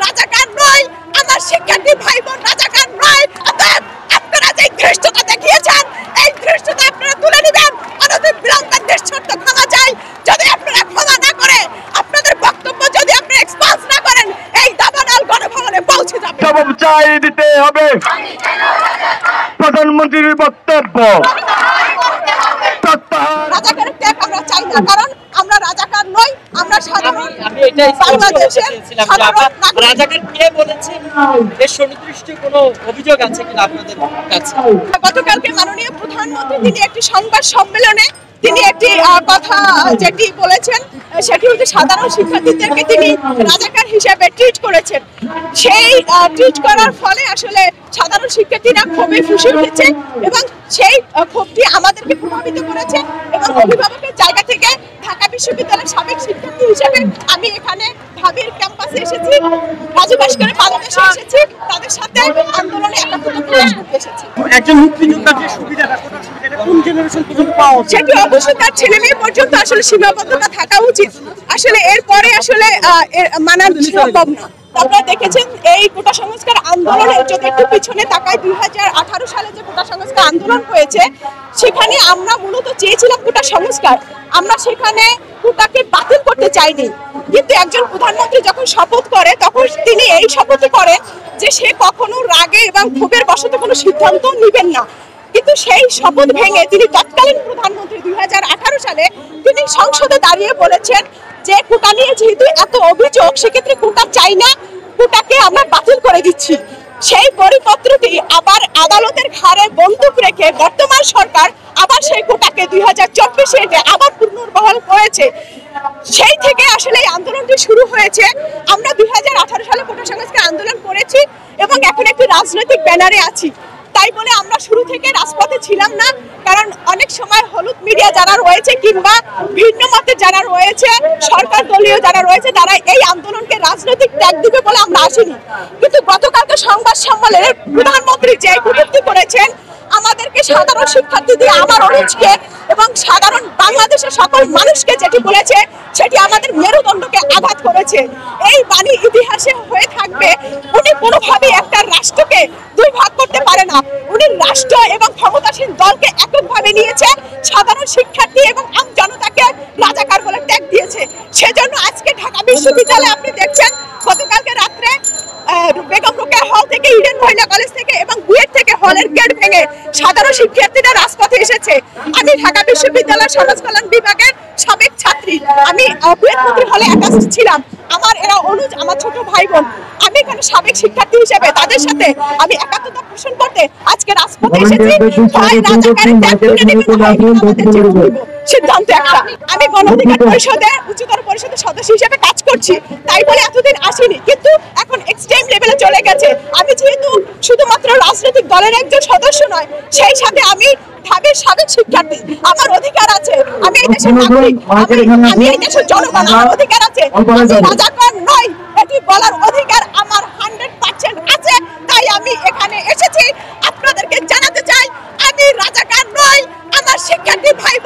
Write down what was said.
রাজাকার নই, আমার শিক্ষার্থী ভাই বোন রাজাকার নয়। অতএব আপনারা যে ধৃষ্টতা দেখিয়েছেন, এই ধৃষ্টতা আপনারা তুলে নেবেন। অনধিক বিলম্বে নিঃশর্ত ক্ষমা চাই। যদি আপনারা ক্ষমা না করে, আপনাদের বক্তব্য যদি আপনারা এক্সপান্স না করেন, এই দাবানল গণভবনে পৌঁছে যাবে। জবাব চাই দিতে হবে। প্রধানমন্ত্রীর বক্তব্য রাজাকারের ত্যাগ আমরা চাই না, কারণ আমরা রাজাকার নই, আমরা সাধারণ বাংলাদেশের রাজাকার কে বলেছেন? এর সুনির্দিষ্ট কোনো অভিযোগ আছে কিনা আপনাদের কাছে? গতকালকে মাননীয় প্রধানমন্ত্রী তিনি একটি সংবাদ সম্মেলনে তিনি একটি কথা যেটি বলেছেন সেটি হচ্ছে সাধারণ শিক্ষার্থীদেরকে তিনি রাজাকার হিসেবে ট্রিট করেছেন। সেই ট্রিট করার ফলে আসলে সাধারণ শিক্ষার্থীরা ক্ষোভে ফুঁসে উঠেছে এবং সেই ক্ষোভটি আমাদেরকে প্রভাবিত করেছে। এবং অভিভাবকের জায়গা থেকে ঢাকা বিশ্ববিদ্যালয়ের সাবেক শিক্ষার্থী হিসেবে আমি এখানে ঢাবির ক্যাম্পাসে এসেছি, রাজু ভাস্করের বাংলাদেশে এসেছি, তাদের সাথে আন্দোলনে একাত্মতা প্রকাশ করতে এসেছি। একজন মুক্তিযোদ্ধার যে সুবিধাটা কোন জেনারেশন পর্যন্ত পাওয়া উচিত? সেটি অবশ্যই তার ছেলে মেয়ে পর্যন্ত আসলে সীমাবদ্ধতা থাকা উচিত। আসলে এরপরে আসলে মানা সম্ভব না। আপনারা দেখেছেন এই কোটা সংস্কার আন্দোলনে যদি একটু পিছনে তাকায় 2018 সালে যে কোটা সংস্কার আন্দোলন হয়েছে, সেখানে আমরা মূলত চেয়েছিলাম কোটা সংস্কার। আমরা সেখানে কোটাকে বাতিল করতে চাইনি, কিন্তু একজন প্রধানমন্ত্রী যখন শপথ করে তখন তিনি এই শপথ করেন যে সে কখনো রাগে এবং ক্ষোভের বশত কোনো সিদ্ধান্ত নেবেন না। কিন্তু সেই শপথ ভেঙে তিনি তৎকালীন প্রধানমন্ত্রী 2018 সালে তিনি সংসদে দাঁড়িয়ে বলেছেন যে কোটা নিয়ে যেহেতু এত অভিযোগ, সেক্ষেত্রে কোটা চাই না, কোটাকে আমরা বাতিল করে দিচ্ছি। সেই পরিপত্রটি আবার আদালতের ঘাড়ে বন্দুক রেখে বর্তমান সরকার আবার সেই কোটাকে 2024 আবার পুনর্বহাল করেছে। সেই থেকে আসলে এই আন্দোলনটি শুরু হয়েছে। আমরা 2018 সালে কোটা সংস্কার আন্দোলন করেছি এবং এখন একটি রাজনৈতিক ব্যানারে আছি। তাই বলে আমরা শুরু থেকে রাজপথে ছিলাম না, কারণ অনেক সময় হলুদ মিডিয়া যারা রয়েছে কিংবা ভিন্ন মতে যারা রয়েছে, সরকার দলীয় যারা রয়েছে, তারা এই আন্দোলনকে রাজনৈতিক ট্যাগ দিবে বলে আমরা আসিনি। কিন্তু গতকালকে সংবাদ সম্মেলনে প্রধানমন্ত্রী যে কটূক্তি করেছেন, আমাদেরকে সাধারণ শিক্ষার্থী দিয়ে আমার অনুজকে এবং সাধারণ বাংলাদেশের সকল মানুষকে যেটি বলেছে সেটি আমাদের মেরুদণ্ডকে আঘাত করেছে। এই বাণী ইতিহাসে হয়ে থাকবে। উনি কোনোভাবেই একটা রাষ্ট্রকে দুই ভাগ করতে পারে না। উনি রাষ্ট্র এবং ক্ষমতাসীন দলকে এককভাবে নিয়েছে, সাধারণ শিক্ষার্থী এবং আম জনতাকে রাজাকার বলে ট্যাগ দিয়েছে। সেজন্য আজকে ঢাকা বিশ্ববিদ্যালয়ে আপনি দেখছেন গতকালকে রাত্রে বেগম রোকেয়া হল থেকে, ইডেন মহিলা কলেজ থেকে এবং বুয়েট থেকে হলের গেট ভেঙে সাধারণ শিক্ষার্থীরা রাজপথে এসেছে। আমি ঢাকা বিশ্ববিদ্যালয়ের সমাজ কল্যাণ বিভাগের সাবেক ছাত্রী, আমি বুয়েট মন্ত্রী হলে একাস্ট ছিলাম। আমার এরা অনুজ, আমার ছোট ভাই বোন। আমি এখানে সাবেক শিক্ষার্থী হিসেবে তাদের সাথে আমি একাত্মতা পোষণ করতে আজকে রাজপথে এসেছি। সিদ্ধান্ত একটা। আমি গণ অধিকার পরিষদের উচ্চতর পরিষদের সদস্য হিসেবে কাজ করছি, তাই বলে এতদিন আসিনি, কিন্তু এখন এক্সট্রিম লেভেলে চলে গেছে। আমি যেহেতু শুধুমাত্র রাজনৈতিক দলের একজন সদস্য নয়, সেই সাথে আমি ঢাবির সাবেক শিক্ষার্থী, আমার অধিকার আছে। আমি এই দেশের নাগরিক, আমি এই দেশের জনগণ, আমার অধিকার আছে। আমি রাজাকার নই, এটি বলার অধিকার আমার 100% আছে। তাই আমি এখানে এসেছি আপনাদেরকে জানাতে চাই, আমি রাজাকার নই, আমার শিক্ষার্থী ভাই